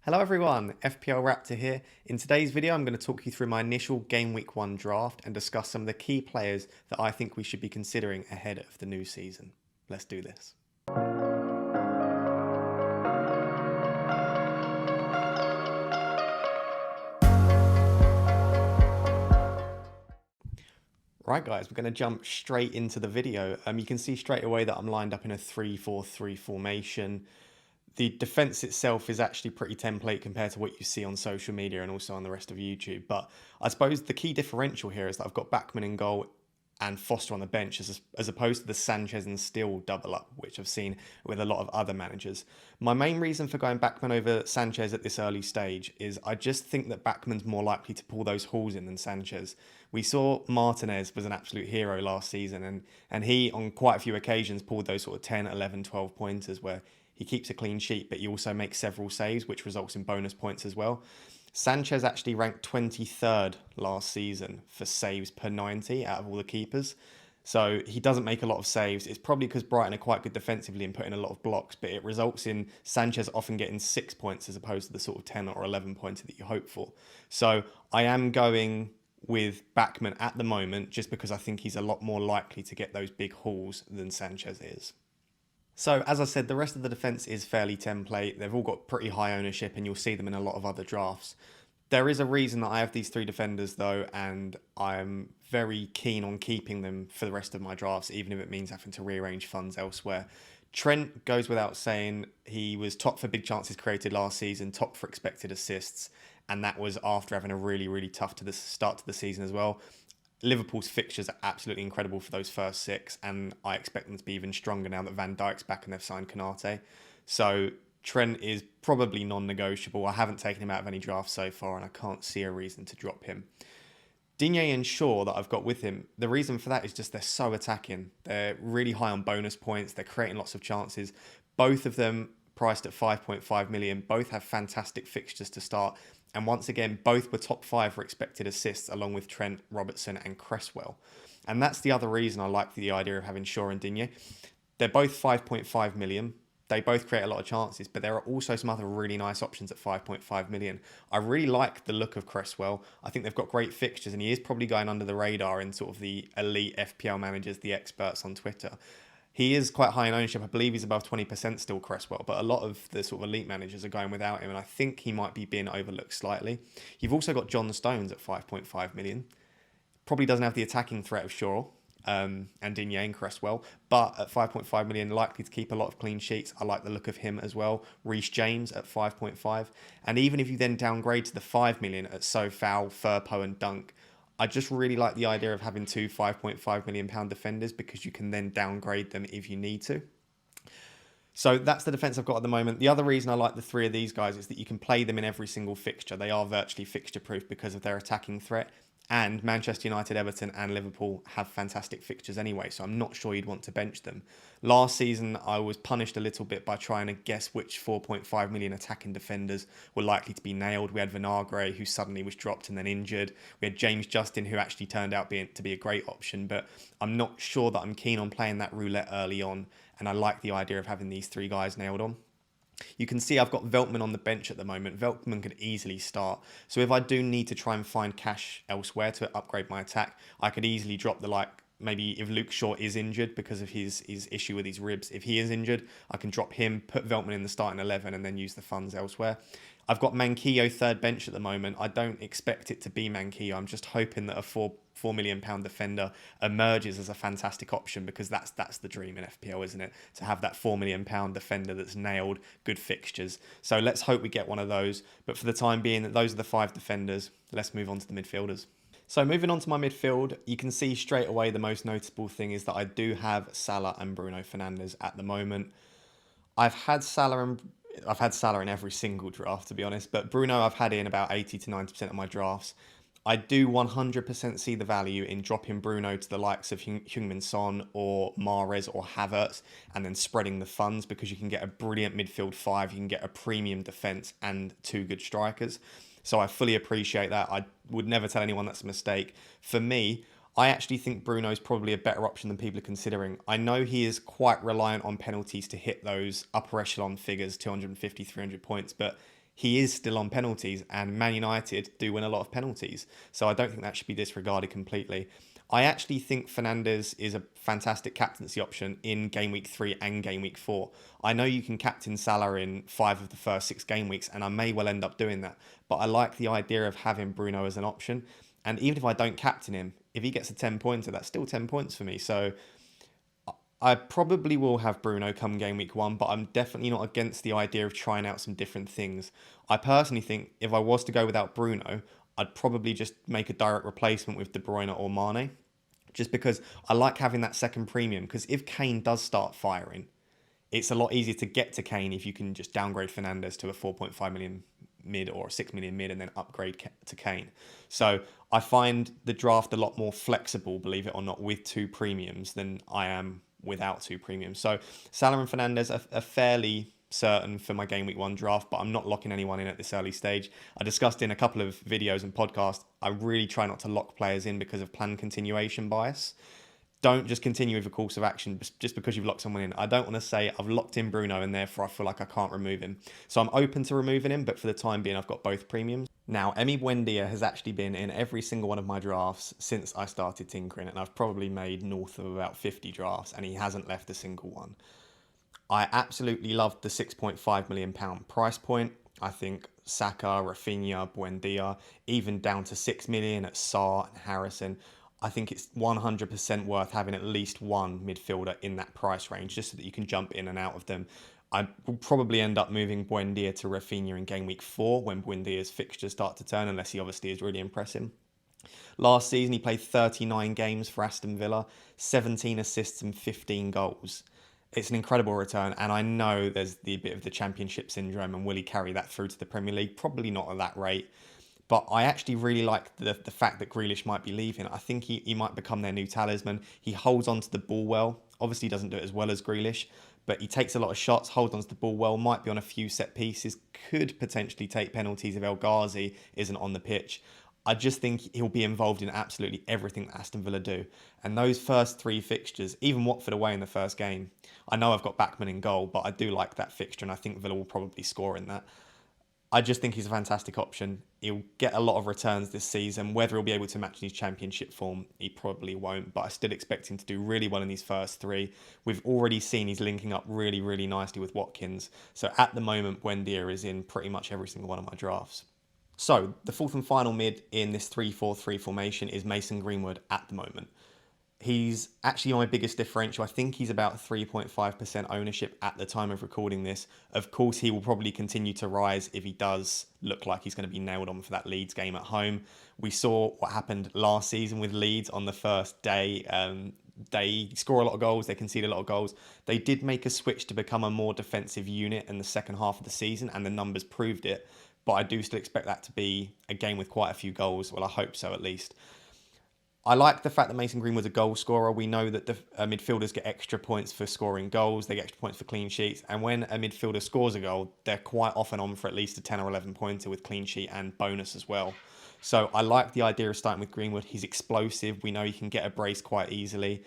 Hello everyone, FPL Raptor here. In today's video, I'm going to talk you through my initial Game Week 1 draft and discuss some of the key players that I think we should be considering ahead of the new season. Let's do this. Right guys, we're going to jump straight into the video. You can see straight away that I'm lined up in a 3-4-3 formation. The defense itself is actually pretty template compared to what you see on social media and also on the rest of YouTube. But I suppose the key differential here is that I've got Backman in goal and Foster on the bench as opposed to the Sanchez and Steele double up, which I've seen with a lot of other managers. My main reason for going Backman over Sanchez at this early stage is I just think that Backman's more likely to pull those hauls in than Sanchez. We saw Martinez was an absolute hero last season, and he, on quite a few occasions, pulled those sort of 10, 11, 12 pointers where he keeps a clean sheet, but he also makes several saves, which results in bonus points as well. Sanchez actually ranked 23rd last season for saves per 90 out of all the keepers. So he doesn't make a lot of saves. It's probably because Brighton are quite good defensively and put in a lot of blocks, but it results in Sanchez often getting 6 points as opposed to the sort of 10 or 11 pointer that you hope for. So I am going with Backman at the moment just because I think he's a lot more likely to get those big hauls than Sanchez is. So, as I said, the rest of the defence is fairly template. They've all got pretty high ownership, and you'll see them in a lot of other drafts. There is a reason that I have these three defenders, though, and I'm very keen on keeping them for the rest of my drafts, even if it means having to rearrange funds elsewhere. Trent goes without saying. He was top for big chances created last season, top for expected assists, and that was after having a really tough start to the season as well. Liverpool's fixtures are absolutely incredible for those first six, and I expect them to be even stronger now that Van Dijk's back and they've signed Konate. So Trent is probably non-negotiable. I haven't taken him out of any drafts so far, and I can't see a reason to drop him. Digne and Shaw that I've got with him, the reason for that is just they're so attacking. They're really high on bonus points. They're creating lots of chances. Both of them priced at 5.5 million. Both have fantastic fixtures to start. And once again, both were top 5 for expected assists, along with Trent, Robertson and Cresswell. And that's the other reason I like the idea of having Shaw and Digne. They're both 5.5 million. They both create a lot of chances, but there are also some other really nice options at 5.5 million. I really like the look of Cresswell. I think they've got great fixtures, and he is probably going under the radar in sort of the elite FPL managers, the experts on Twitter. He is quite high in ownership. I believe he's above 20% still, Cresswell, but a lot of the sort of elite managers are going without him, and I think he might be being overlooked slightly. You've also got John Stones at 5.5 million. Probably doesn't have the attacking threat of Shaw and Digne and Cresswell, but at 5.5 million, likely to keep a lot of clean sheets. I like the look of him as well. Reece James at 5.5. And even if you then downgrade to the 5 million at Sofal, Firpo and Dunk, I just really like the idea of having two £5.5 million defenders because you can then downgrade them if you need to. So that's the defence I've got at the moment. The other reason I like the three of these guys is that you can play them in every single fixture. They are virtually fixture-proof because of their attacking threat. And Manchester United, Everton and Liverpool have fantastic fixtures anyway, so I'm not sure you'd want to bench them. Last season, I was punished a little bit by trying to guess which 4.5 million attacking defenders were likely to be nailed. We had Vinagre, who suddenly was dropped and then injured. We had James Justin, who actually turned out to be a great option, but I'm not sure that I'm keen on playing that roulette early on, and I like the idea of having these three guys nailed on. You can see I've got Veltman on the bench at the moment. Veltman could easily start. So if I do need to try and find cash elsewhere to upgrade my attack, I could easily drop maybe if Luke Shaw is injured because of his issue with his ribs. If he is injured, I can drop him, put Veltman in the starting 11 and then use the funds elsewhere. I've got Manquillo third bench at the moment. I don't expect it to be Manquillo. I'm just hoping that a £4 million defender emerges as a fantastic option because that's the dream in FPL, isn't it? To have that £4 million defender that's nailed good fixtures. So let's hope we get one of those. But for the time being, those are the 5 defenders. Let's move on to the midfielders. So moving on to my midfield, you can see straight away the most noticeable thing is that I do have Salah and Bruno Fernandes at the moment. I've had Salah in every single draft, to be honest, but Bruno I've had in about 80 to 90% of my drafts. I do 100% see the value in dropping Bruno to the likes of Heung-min Son or Mahrez or Havertz and then spreading the funds because you can get a brilliant midfield 5, you can get a premium defence and 2 good strikers. So I fully appreciate that. I would never tell anyone that's a mistake. For me, I actually think Bruno's probably a better option than people are considering. I know he is quite reliant on penalties to hit those upper echelon figures, 250, 300 points, but he is still on penalties, and Man United do win a lot of penalties. So I don't think that should be disregarded completely. I actually think Fernandes is a fantastic captaincy option in game week 3 and game week 4. I know you can captain Salah in 5 of the first 6 game weeks, and I may well end up doing that. But I like the idea of having Bruno as an option. And even if I don't captain him, if he gets a 10 pointer, that's still 10 points for me. So I probably will have Bruno come game week 1, but I'm definitely not against the idea of trying out some different things. I personally think if I was to go without Bruno, I'd probably just make a direct replacement with De Bruyne or Mane, just because I like having that second premium. Because if Kane does start firing, it's a lot easier to get to Kane if you can just downgrade Fernandes to a 4.5 million mid or a 6 million mid and then upgrade to Kane. So I find the draft a lot more flexible, believe it or not, with 2 premiums than I am without 2 premiums. So Salah and Fernandes are fairly certain for my game week 1 draft, but I'm not locking anyone in at this early stage. I discussed in a couple of videos and podcasts, I really try not to lock players in because of plan continuation bias. Don't just continue with a course of action just because you've locked someone in. I don't want to say I've locked in Bruno and therefore I feel like I can't remove him. So I'm open to removing him, but for the time being, I've got both premiums. Now, Emi Buendia has actually been in every single one of my drafts since I started tinkering, and I've probably made north of about 50 drafts, and he hasn't left a single one. I absolutely loved the £6.5 million price point. I think Saka, Rafinha, Buendia, even down to 6 million at Sarr and Harrison. I think it's 100% worth having at least one midfielder in that price range, just so that you can jump in and out of them. I will probably end up moving Buendia to Rafinha in game week 4 when Buendia's fixtures start to turn, unless he obviously is really impressing. Last season, he played 39 games for Aston Villa, 17 assists and 15 goals. It's an incredible return, and I know there's the bit of the championship syndrome, and will he carry that through to the Premier League? Probably not at that rate. But I actually really like the fact that Grealish might be leaving. I think he might become their new talisman. He holds onto the ball well. Obviously, he doesn't do it as well as Grealish, but he takes a lot of shots, holds onto the ball well, might be on a few set pieces, could potentially take penalties if El Ghazi isn't on the pitch. I just think he'll be involved in absolutely everything that Aston Villa do. And those first 3 fixtures, even Watford away in the first game, I know I've got Backman in goal, but I do like that fixture, and I think Villa will probably score in that. I just think he's a fantastic option. He'll get a lot of returns this season. Whether he'll be able to match his championship form, he probably won't. But I still expect him to do really well in these first 3. We've already seen he's linking up really, really nicely with Watkins. So at the moment, Buendia is in pretty much every single one of my drafts. So the fourth and final mid in this 3-4-3 formation is Mason Greenwood at the moment. He's actually my biggest differential. I think he's about 3.5% ownership at the time of recording this. Of course, he will probably continue to rise if he does look like he's going to be nailed on for that Leeds game at home. We saw what happened last season with Leeds on the first day. They score a lot of goals, they concede a lot of goals. They did make a switch to become a more defensive unit in the second half of the season, and the numbers proved it. But I do still expect that to be a game with quite a few goals. Well, I hope so at least. I like the fact that Mason Greenwood's a goal scorer. We know that the midfielders get extra points for scoring goals. They get extra points for clean sheets. And when a midfielder scores a goal, they're quite often on for at least a 10 or 11 pointer with clean sheet and bonus as well. So I like the idea of starting with Greenwood. He's explosive. We know he can get a brace quite easily.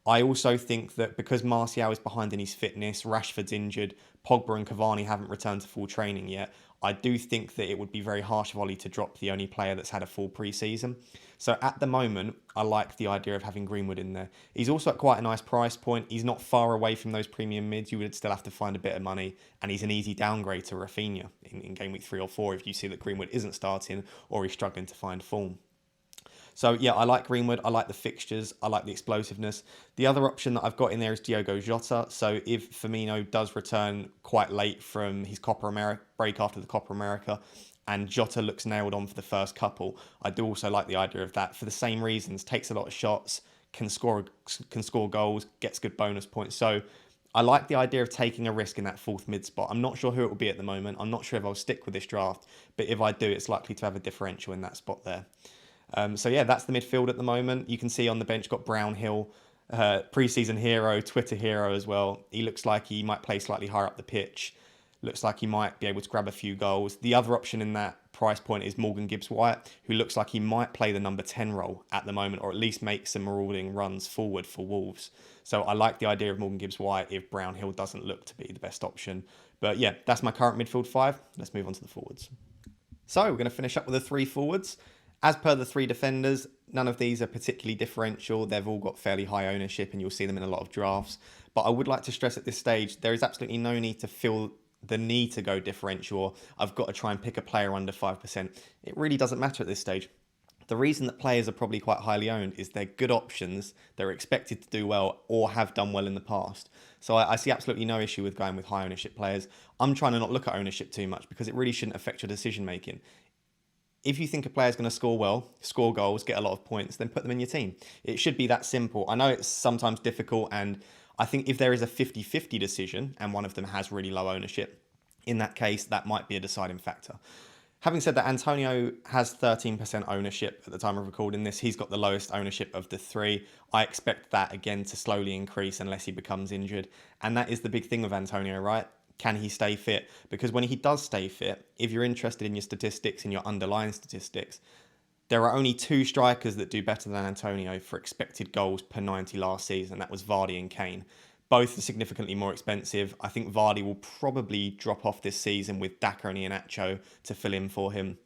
I also think that because Martial is behind in his fitness, Rashford's injured, Pogba and Cavani haven't returned to full training yet, I do think that it would be very harsh of Ollie to drop the only player that's had a full pre-season. So at the moment, I like the idea of having Greenwood in there. He's also at quite a nice price point. He's not far away from those premium mids. You would still have to find a bit of money. And he's an easy downgrade to Rafinha in game week 3 or 4 if you see that Greenwood isn't starting or he's struggling to find form. So yeah, I like Greenwood. I like the fixtures. I like the explosiveness. The other option that I've got in there is Diogo Jota. So if Firmino does return quite late from his Copa America break after the Copa America, and Jota looks nailed on for the first couple, I do also like the idea of that for the same reasons. Takes a lot of shots, can score goals, gets good bonus points. So I like the idea of taking a risk in that fourth mid spot. I'm not sure who it will be at the moment. I'm not sure if I'll stick with this draft, but if I do, it's likely to have a differential in that spot there. So yeah, that's the midfield at the moment. You can see on the bench got Brownhill, preseason hero, Twitter hero as well. He looks like he might play slightly higher up the pitch. Looks like he might be able to grab a few goals. The other option in that price point is Morgan Gibbs-White, who looks like he might play the number 10 role at the moment, or at least make some marauding runs forward for Wolves. So I like the idea of Morgan Gibbs-White if Brownhill doesn't look to be the best option. But yeah, that's my current midfield 5. Let's move on to the forwards. So we're going to finish up with the 3 forwards. As per the 3 defenders, none of these are particularly differential. They've all got fairly high ownership and you'll see them in a lot of drafts. But I would like to stress at this stage, there is absolutely no need to feel the need to go differential. I've got to try and pick a player under 5%. It really doesn't matter at this stage. The reason that players are probably quite highly owned is they're good options, they're expected to do well or have done well in the past. So I see absolutely no issue with going with high ownership players. I'm trying to not look at ownership too much because it really shouldn't affect your decision making. If you think a player's going to score well, score goals, get a lot of points, then put them in your team. It should be that simple. I know it's sometimes difficult, and I think if there is a 50-50 decision and one of them has really low ownership, in that case, that might be a deciding factor. Having said that, Antonio has 13% ownership at the time of recording this. He's got the lowest ownership of the 3. I expect that, again, to slowly increase unless he becomes injured. And that is the big thing with Antonio, right? Can he stay fit? Because when he does stay fit, if you're interested in your statistics and your underlying statistics, there are only 2 strikers that do better than Antonio for expected goals per 90 last season. That was Vardy and Kane. Both are significantly more expensive. I think Vardy will probably drop off this season with Daka and Iheanacho to fill in for him.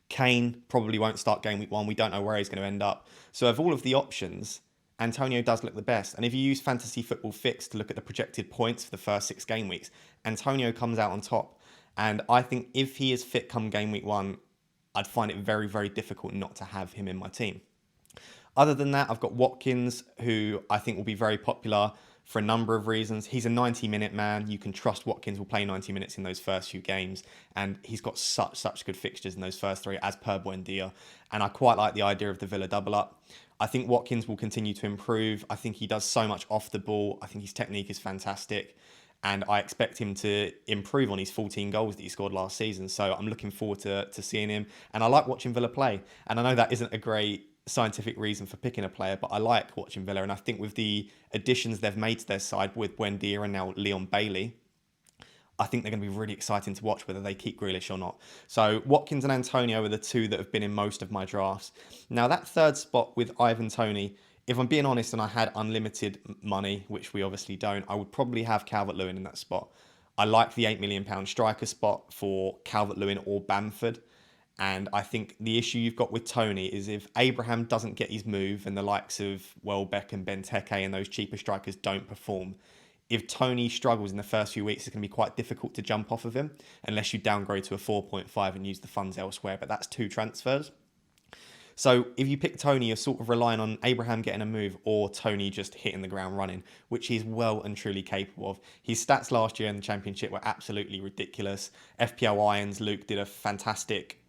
Kane probably won't start game week 1. We don't know where he's going to end up. So of all of the options, Antonio does look the best. And if you use Fantasy Football Fix to look at the projected points for the first 6 game weeks, Antonio comes out on top. And I think if he is fit come game week 1, I'd find it very, very difficult not to have him in my team. Other than that, I've got Watkins, who I think will be very popular for a number of reasons. He's a 90-minute man. You can trust Watkins will play 90 minutes in those first few games. And he's got such good fixtures in those first 3, as per Buendia. And I quite like the idea of the Villa double-up. I think Watkins will continue to improve. I think he does so much off the ball. I think his technique is fantastic. And I expect him to improve on his 14 goals that he scored last season. So I'm looking forward to seeing him. And I like watching Villa play. And I know that isn't a great scientific reason for picking a player, but I like watching Villa. And I think with the additions they've made to their side with Buendia and now Leon Bailey, I think they're going to be really exciting to watch whether they keep Grealish or not. So Watkins and Antonio are the 2 that have been in most of my drafts. Now that 3rd spot with Ivan Toney, if I'm being honest and I had unlimited money, which we obviously don't, I would probably have Calvert-Lewin in that spot. I like the £8 million striker spot for Calvert-Lewin or Bamford. And I think the issue you've got with Toney is if Abraham doesn't get his move and the likes of Welbeck and Benteke and those cheaper strikers don't perform, if Toney struggles in the first few weeks, it's going to be quite difficult to jump off of him unless you downgrade to a 4.5 and use the funds elsewhere. But that's 2 transfers. So if you pick Toney, you're sort of relying on Abraham getting a move or Toney just hitting the ground running, which he's well and truly capable of. His stats last year in the Championship were absolutely ridiculous. FPL Irons, Luke did a fantastic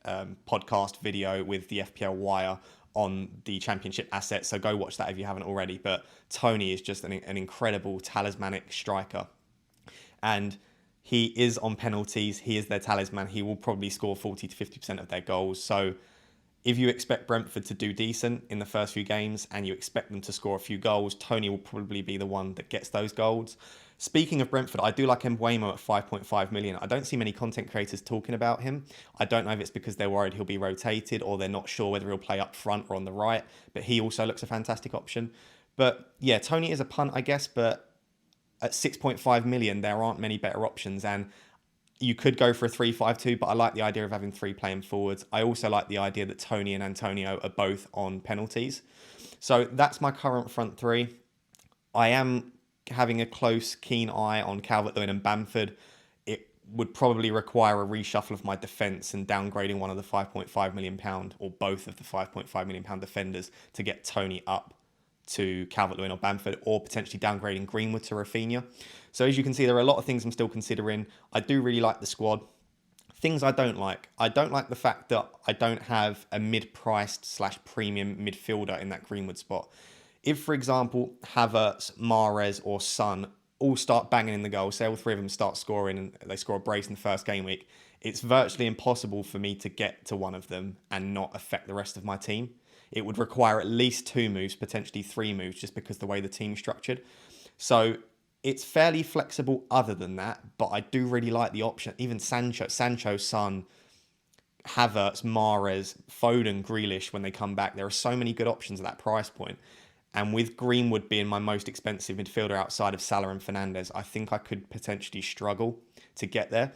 podcast video with the FPL Wire on the Championship assets, so go watch that if you haven't already. But Toney is just an incredible talismanic striker. And he is on penalties. He is their talisman. He will probably score 40 to 50% of their goals. So if you expect Brentford to do decent in the first few games and you expect them to score a few goals, Toney will probably be the one that gets those goals. Speaking of Brentford, I do like Mbeumo at 5.5 million. I don't see many content creators talking about him. I don't know if it's because they're worried he'll be rotated or they're not sure whether he'll play up front or on the right, but he also looks a fantastic option. But yeah, Toney is a punt, I guess, but at 6.5 million, there aren't many better options. And you could go for a 3-5-2, but I like the idea of having 3 playing forwards. I also like the idea that Toney and Antonio are both on penalties. So that's my current front 3. I am having a close, keen eye on Calvert-Lewin and Bamford. It would probably require a reshuffle of my defence and downgrading one of the £5.5 million or both of the £5.5 million defenders to get Toney up to Calvert-Lewin or Bamford, or potentially downgrading Greenwood to Rafinha. So as you can see, there are a lot of things I'm still considering. I do really like the squad. Things I don't like. I don't like the fact that I don't have a mid-priced / premium midfielder in that Greenwood spot. If, for example, Havertz, Mahrez or Son all start banging in the goal, say all 3 of them start scoring and they score a brace in the first game week, it's virtually impossible for me to get to one of them and not affect the rest of my team. It would require at least 2 moves, potentially 3 moves, just because the way the team's structured. So It's fairly flexible other than that, but I do really like the option. Even Sancho, Son, Havertz, Mahrez, Foden, Grealish, when they come back, there are so many good options at that price point. And with Greenwood being my most expensive midfielder outside of Salah and Fernandes, I think I could potentially struggle to get there.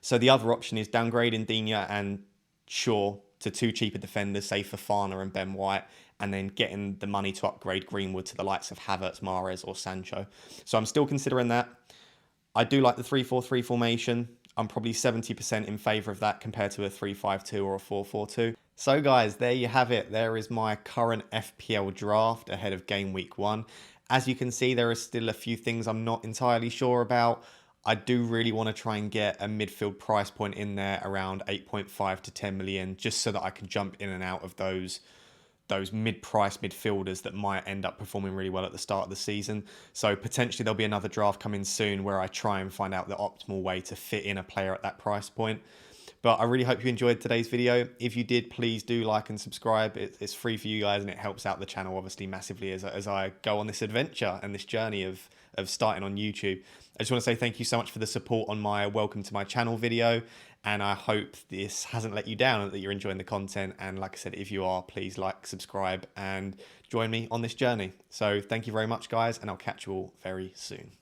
So the other option is downgrading Digne and Shaw to two cheaper defenders, say Fofana and Ben White, and then getting the money to upgrade Greenwood to the likes of Havertz, Mahrez, or Sancho. So I'm still considering that. I do like the 3-4-3 formation. I'm probably 70% in favour of that compared to a 3-5-2 or a 4-4-2. So guys, there you have it. There is my current FPL draft ahead of game week 1. As you can see, there are still a few things I'm not entirely sure about. I do really want to try and get a midfield price point in there around 8.5 to 10 million, just so that I can jump in and out of those mid-price midfielders that might end up performing really well at the start of the season. So potentially there'll be another draft coming soon where I try and find out the optimal way to fit in a player at that price point. But I really hope you enjoyed today's video. If you did, please do like and subscribe. It's free for you guys and it helps out the channel obviously massively as I go on this adventure and this journey of starting on YouTube. I just want to say thank you so much for the support on my welcome to my channel video. And I hope this hasn't let you down and that you're enjoying the content. And like I said, if you are, please like, subscribe and join me on this journey. So thank you very much, guys, and I'll catch you all very soon.